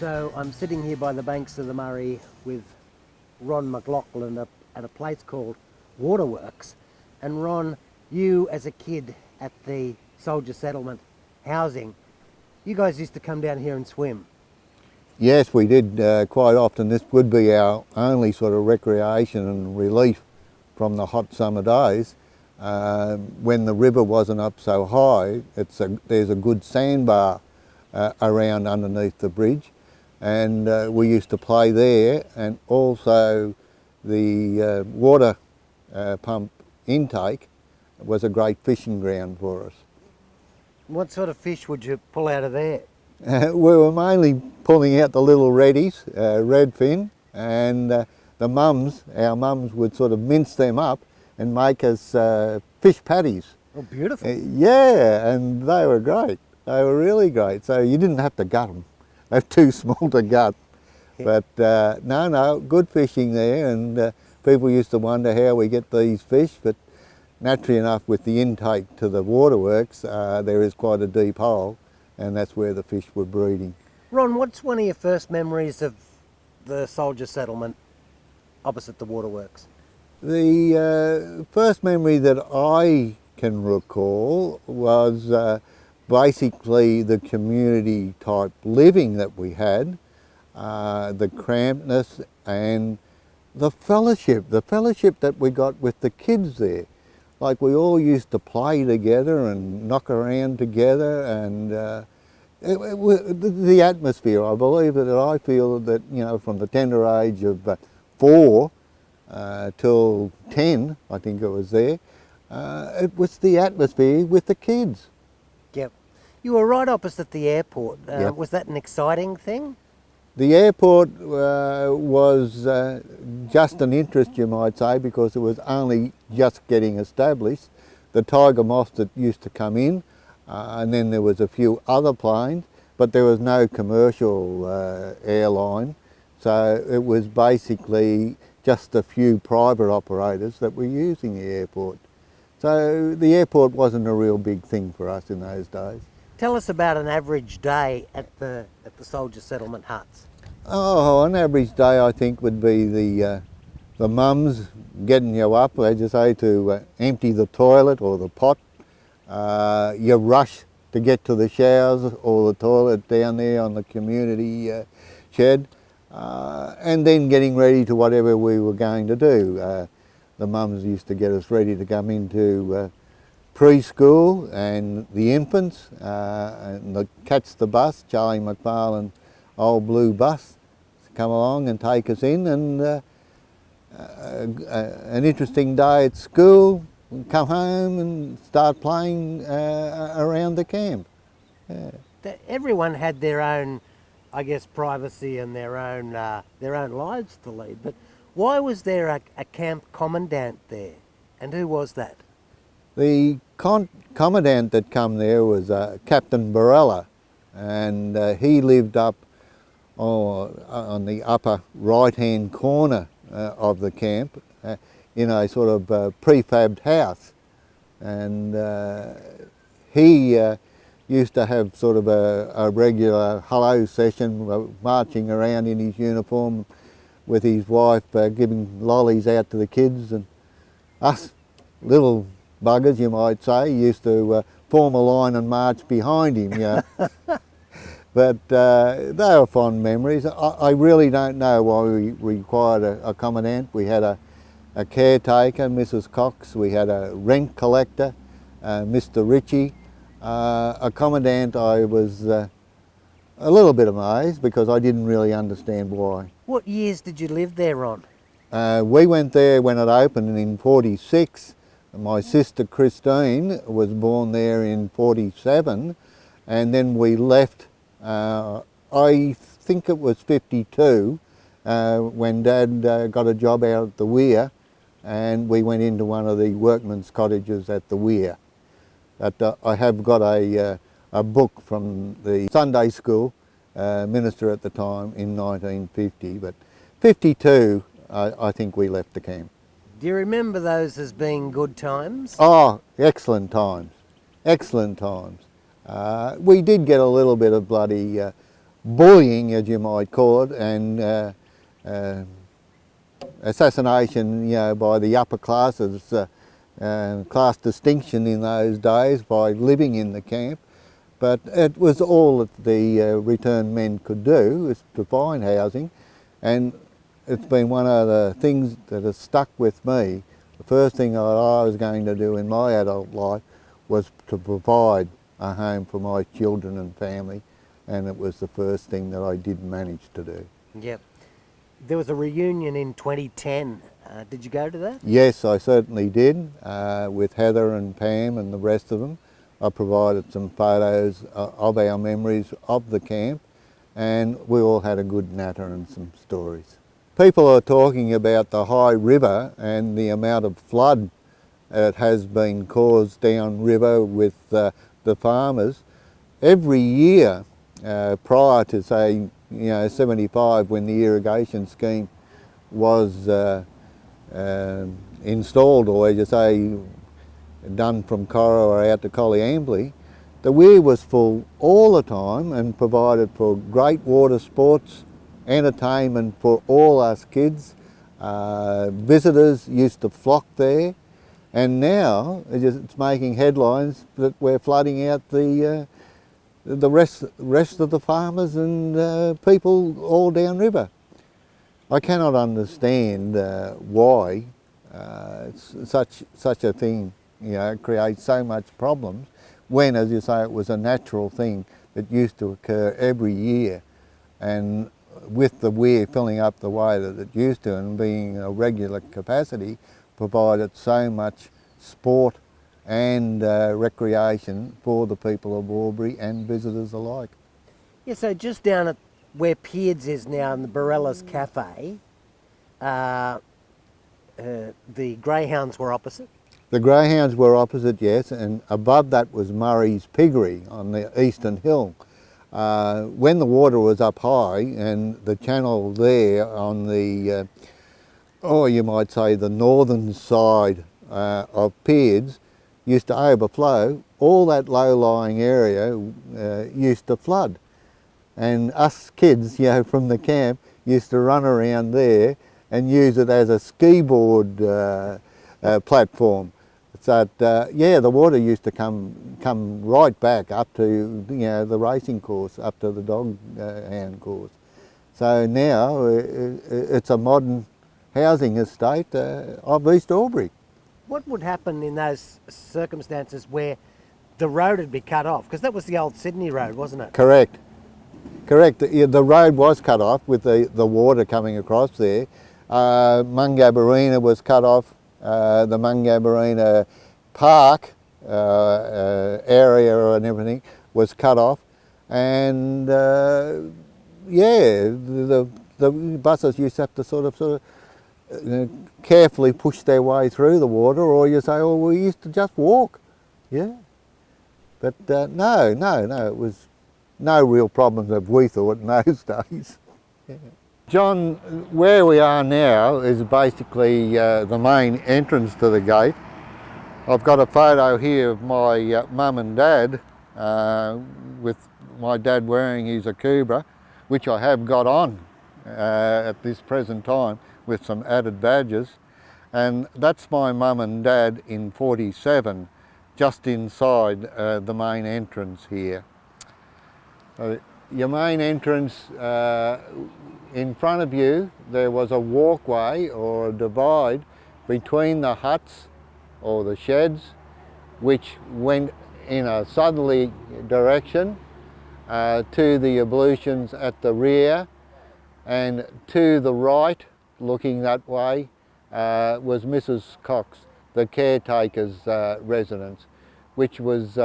So I'm sitting here by the banks of the Murray with Ron McLaughlin at a place called Waterworks. And Ron, you as a kid at the soldier settlement housing, you guys used to come down here and swim. Yes, we did quite often. This would be our only sort of recreation and relief from the hot summer days. When the river wasn't up so high, there's a good sandbar around underneath the bridge, and we used to play there, and also the water pump intake was a great fishing ground for us. What sort of fish would you pull out of there? We were mainly pulling out the little reddies, redfin, and our mums would sort of mince them up and make us fish patties. Oh, beautiful. Yeah, and they were great. They were really great. So you didn't have to gut them. They're too small to gut. Yeah. But no, good fishing there, and people used to wonder how we get these fish, but naturally enough, with the intake to the waterworks, there is quite a deep hole, and that's where the fish were breeding. Ron, what's one of your first memories of the soldier settlement opposite the waterworks? The first memory that I can recall was basically the community type living that we had, the crampedness and the fellowship that we got with the kids there. Like, we all used to play together and knock around together, and the atmosphere, I believe that I feel that, you know, from the tender age of 4 till 10, I think it was there, it was the atmosphere with the kids. Yep. You were right opposite the airport. Yep. Was that an exciting thing? The airport was just an interest, you might say, because it was only just getting established. The tiger moths that used to come in, and then there was a few other planes, but there was no commercial airline. So it was basically just a few private operators that were using the airport. So the airport wasn't a real big thing for us in those days. Tell us about an average day at the soldier settlement huts. Oh, an average day I think would be the mums getting you up, as you say, to empty the toilet or the pot. You rush to get to the showers or the toilet down there on the community shed, and then getting ready to whatever we were going to do. The mums used to get us ready to come into preschool and the infants, and catch the bus, Charlie McFarlane old blue bus, come along and take us in, and an interesting day at school, come home and start playing around the camp. Yeah. Everyone had their own, I guess, privacy and their own lives to lead, but why was there a camp commandant there, and who was that? The commandant that come there was Captain Barella, and he lived up on the upper right-hand corner of the camp in a sort of prefabbed house, and he used to have sort of a regular hello session, marching around in his uniform with his wife, giving lollies out to the kids, and us little buggers, you might say, used to form a line and march behind him. You know. But they were fond memories. I really don't know why we required a commandant. We had a caretaker, Mrs. Cox. We had a rent collector, Mr. Ritchie. A commandant, I was a little bit amazed because I didn't really understand why. What years did you live there, Ron? We went there when it opened in '46. My sister Christine was born there in '47, and then we left. I think it was '52 when Dad got a job out at the Weir, and we went into one of the workmen's cottages at the Weir. But I have got a book from the Sunday school minister at the time in 1950, but '52 I think we left the camp. Do you remember those as being good times? Oh, excellent times, excellent times. We did get a little bit of bloody bullying, as you might call it, and assassination, by the upper classes, class distinction in those days by living in the camp. But it was all that the returned men could do, is to find housing, and it's been one of the things that has stuck with me. The first thing that I was going to do in my adult life was to provide a home for my children and family, and it was the first thing that I did manage to do. Yep. There was a reunion in 2010. Did you go to that? Yes, I certainly did, with Heather and Pam and the rest of them. I provided some photos of our memories of the camp, and we all had a good natter and some stories. People are talking about the high river and the amount of flood that has been caused downriver with the farmers. Every year prior to, say, 75, when the irrigation scheme was installed, or as you say, done from Corowa out to Collyambly, the weir was full all the time and provided for great water sports, entertainment for all us kids. Visitors used to flock there, and now it's making headlines that we're flooding out the rest of the farmers and people all downriver. I cannot understand why such a thing creates so much problems, when, as you say, it was a natural thing that used to occur every year. And with the weir filling up the way that it used to and being a regular capacity, provided so much sport and recreation for the people of Albury and visitors alike. Yeah, so just down at where Peards is now in the Barella's Cafe, the greyhounds were opposite. The greyhounds were opposite, yes, and above that was Murray's Piggery on the eastern hill. When the water was up high and the channel there on the, you might say, the northern side of Peards used to overflow, all that low-lying area used to flood. And us kids, from the camp, used to run around there and use it as a ski board platform. So the water used to come right back up to the racing course, up to the dog hound course. So now it's a modern housing estate of East Albury. What would happen in those circumstances where the road would be cut off? Because that was the old Sydney road, wasn't it? Correct. The road was cut off with the water coming across there. Mungabarina was cut off. The Mungabarina Park area and everything was cut off, and the buses used to have to sort of carefully push their way through the water, or you say, oh, we used to just walk. Yeah, but no, it was no real problems that we thought in those days. Yeah. John, where we are now is basically the main entrance to the gate. I've got a photo here of my mum and dad, with my dad wearing his akubra, which I have got on at this present time with some added badges. And that's my mum and dad in 47, just inside the main entrance here. Your main entrance, in front of you there was a walkway or a divide between the huts or the sheds, which went in a southerly direction to the ablutions at the rear, and to the right, looking that way, was Mrs. Cox, the caretaker's residence, which was,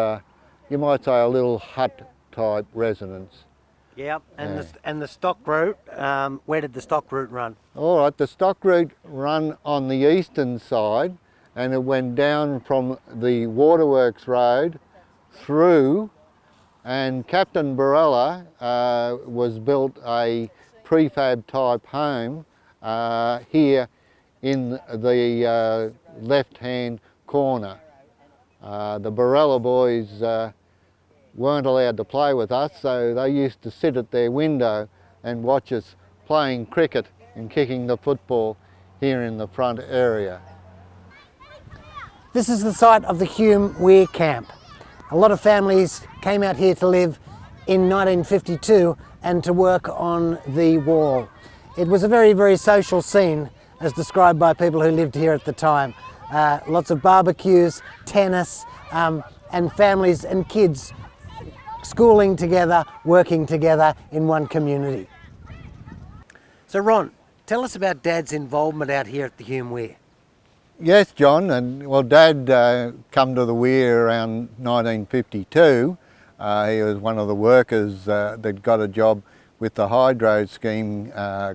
you might say, a little hut type residence. Yep, and the stock route, where did the stock route run? All right, the stock route run on the eastern side, and it went down from the Waterworks Road through, and Captain Barella was built a prefab type home here in the left hand corner. The Barella boys weren't allowed to play with us, so they used to sit at their window and watch us playing cricket and kicking the football here in the front area. This is the site of the Hume Weir camp. A lot of families came out here to live in 1952 and to work on the wall. It was a very, very social scene as described by people who lived here at the time. Lots of barbecues, tennis, and families and kids schooling together, working together in one community. So Ron, tell us about Dad's involvement out here at the Hume Weir. Yes, John, and well, Dad come to the Weir around 1952. He was one of the workers that got a job with the hydro scheme,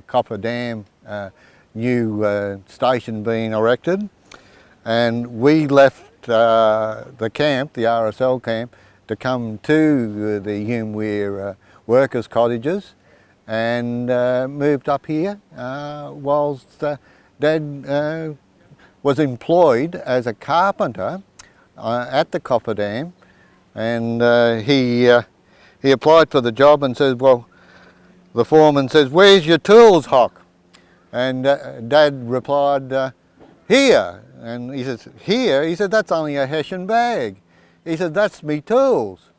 Copper Dam, new station being erected. And we left the camp, the RSL camp, to come to the Hume Weir workers' cottages and moved up here whilst Dad was employed as a carpenter at the Copper Dam, and he applied for the job and says, well, the foreman says, where's your tools, Hock? And Dad replied, here. And he says, here? He said, that's only a Hessian bag. He said, that's me tools.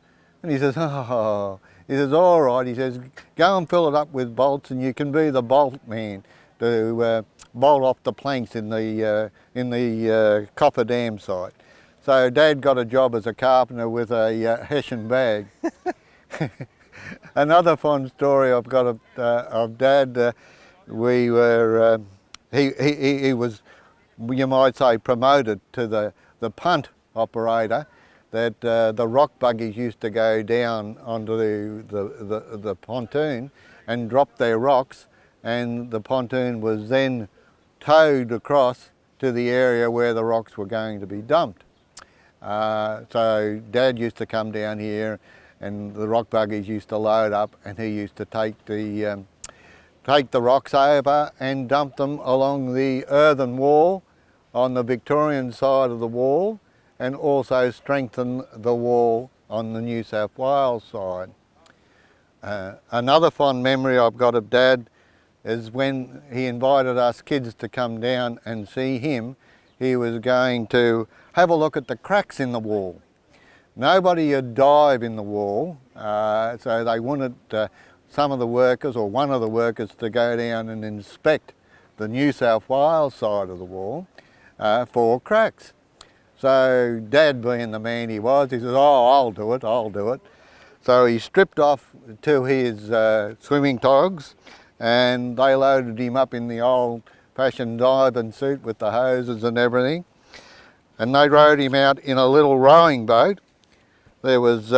And he says, oh. He says, all right. He says, go and fill it up with bolts and you can be the bolt man to bolt off the planks in the Copper Dam site. So Dad got a job as a carpenter with a Hessian bag. Another fond story I've got of Dad, we were, he was, you might say, promoted to the punt operator, that the rock buggies used to go down onto the pontoon and drop their rocks, and the pontoon was then towed across to the area where the rocks were going to be dumped. So Dad used to come down here and the rock buggies used to load up, and he used to take the rocks over and dump them along the earthen wall on the Victorian side of the wall, and also strengthen the wall on the New South Wales side. Another fond memory I've got of Dad is when he invited us kids to come down and see him. He was going to have a look at the cracks in the wall. Nobody would dive in the wall, so they wanted some of the workers, or one of the workers, to go down and inspect the New South Wales side of the wall for cracks. So Dad, being the man he was, he says, oh, I'll do it. So he stripped off to his swimming togs, and they loaded him up in the old-fashioned diving suit with the hoses and everything, and they rowed him out in a little rowing boat. There was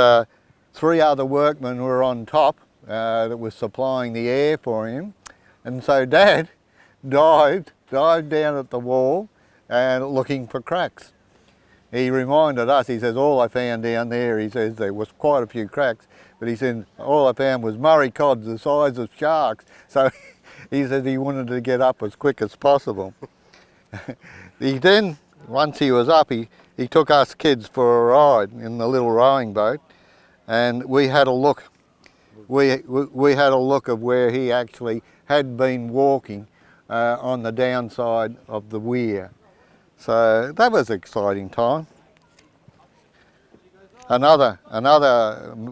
3 other workmen who were on top that was supplying the air for him, and so Dad dived down at the wall and looking for cracks. He reminded us, he says, all I found down there, he says, there was quite a few cracks, but he said, all I found was Murray cods the size of sharks. So he said he wanted to get up as quick as possible. He then, once he was up, he took us kids for a ride in the little rowing boat, and we had a look. We had a look of where he actually had been walking on the downside of the weir. So that was an exciting time. Another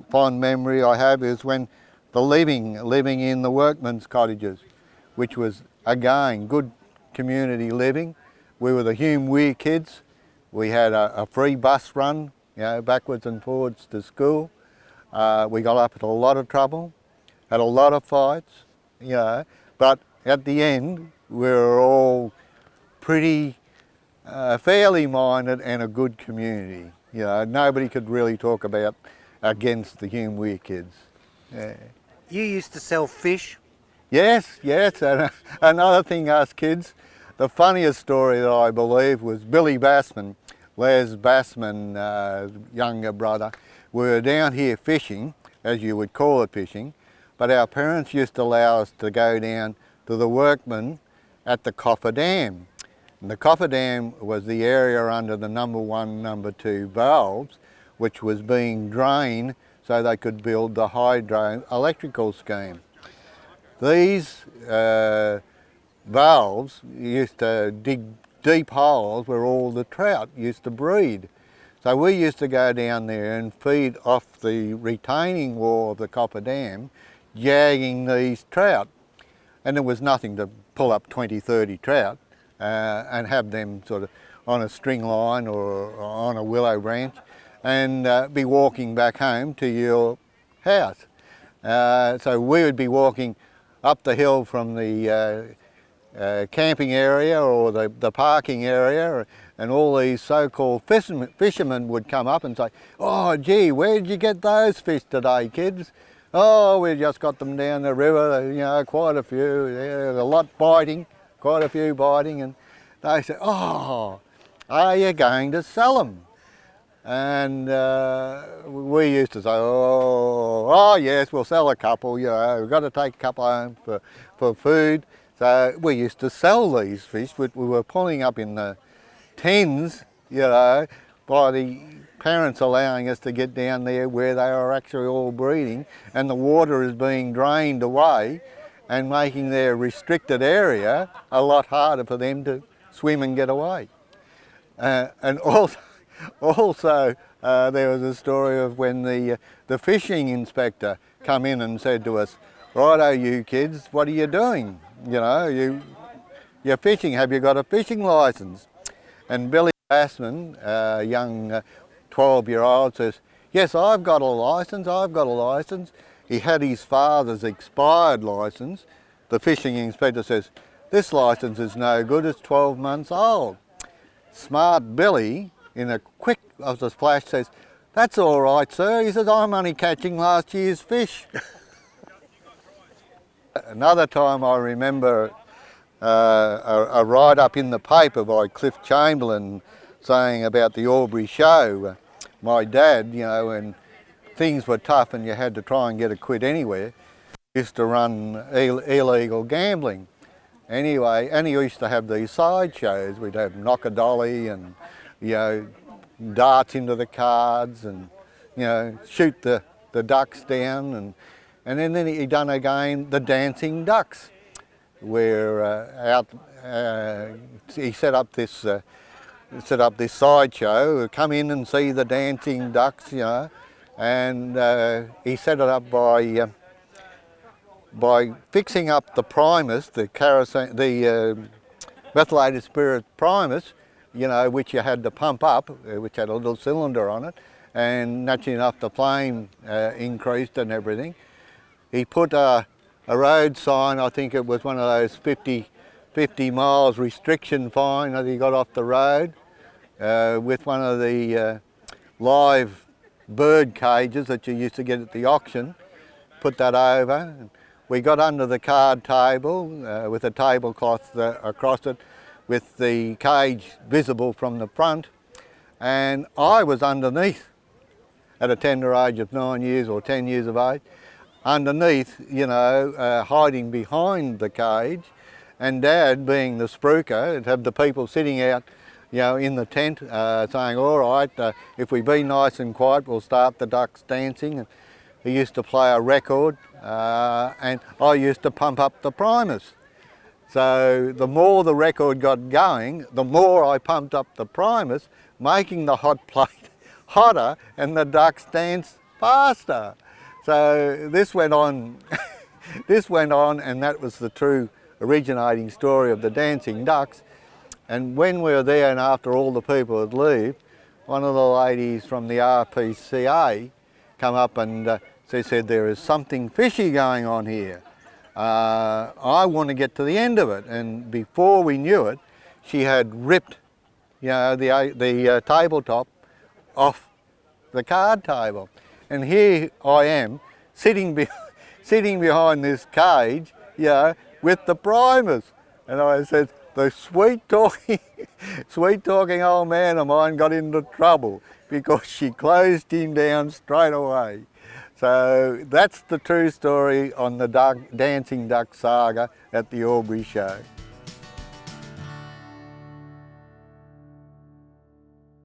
fond memory I have is when the living in the workmen's cottages, which was again good community living. We were the Hume Weir kids. We had a free bus run, you know, backwards and forwards to school. We got up at a lot of trouble, had a lot of fights, you know, but at the end we were all pretty fairly minded and a good community. You know, nobody could really talk about against the Hume Weir kids. Yeah. You used to sell fish? Yes, and another thing, us kids, the funniest story that I believe was Billy Bassman, Les Bassman, younger brother. We were down here fishing, as you would call it fishing, but our parents used to allow us to go down to the workmen at the Copper Dam. And the Copper Dam was the area under the number 1, number 2 valves, which was being drained so they could build the hydroelectrical scheme. These valves used to dig deep holes where all the trout used to breed. So we used to go down there and feed off the retaining wall of the copper dam, jagging these trout. And there was nothing to pull up 20, 30 trout and have them sort of on a string line or on a willow branch and be walking back home to your house. So we would be walking up the hill from the camping area or the parking area, and all these so-called fishermen would come up and say, "Oh gee, where did you get those fish today, kids?" "Oh, we just got them down the river, you know, quite a few, yeah, a lot biting, quite a few biting." And they said, "Oh, are you going to sell them?" And we used to say, oh yes, we'll sell a couple, you know, we've got to take a couple home for food. So we used to sell these fish, we were pulling up in the tens, you know, by the parents allowing us to get down there where they are actually all breeding, and the water is being drained away and making their restricted area a lot harder for them to swim and get away. And also there was a story of when the fishing inspector come in and said to us, "Righto, you kids, what are you doing? You know, you're fishing, have you got a fishing licence?" And Billy Bassman, a young 12-year-old, says, "Yes, I've got a licence, I've got a licence." He had his father's expired licence. The fishing inspector says, "This licence is no good, it's 12 months old." Smart Billy, in a quick of the flash, says, "That's all right, sir." He says, "I'm only catching last year's fish." Another time I remember a write-up in the paper by Cliff Chamberlain saying about the Albury show. My dad, you know, when things were tough and you had to try and get a quid anywhere, used to run illegal gambling. Anyway, and he used to have these side shows. We'd have knock-a-dolly and, you know, darts into the cards and, you know, shoot the ducks down. And then he done again the dancing ducks, where he set up this sideshow, come in and see the dancing ducks, you know, and he set it up by fixing up the primus, the methylated spirit primus, you know, which you had to pump up, which had a little cylinder on it, and naturally enough the flame increased and everything. He put a road sign, I think it was one of those 50 miles restriction fine that he got off the road, with one of the live bird cages that you used to get at the auction, put that over. We got under the card table with a tablecloth across it with the cage visible from the front, and I was underneath at a tender age of 9 years or 10 years of age, underneath, you know, hiding behind the cage, and Dad, being the spruiker, would have the people sitting out, you know, in the tent saying, "All right, if we be nice and quiet, we'll start the ducks dancing." And he used to play a record, and I used to pump up the primus. So the more the record got going, the more I pumped up the primus, making the hot plate hotter and the ducks danced faster. So this went on, and that was the true originating story of the dancing ducks. And when we were there and after all the people had left, one of the ladies from the RPCA come up and she said, "There is something fishy going on here. I want to get to the end of it." And before we knew it, she had ripped, you know, the tabletop off the card table. And here I am, sitting behind this cage, you know, with the primus. And I said, the sweet talking old man of mine got into trouble because she closed him down straight away. So that's the true story on the dancing duck saga at the Albury show.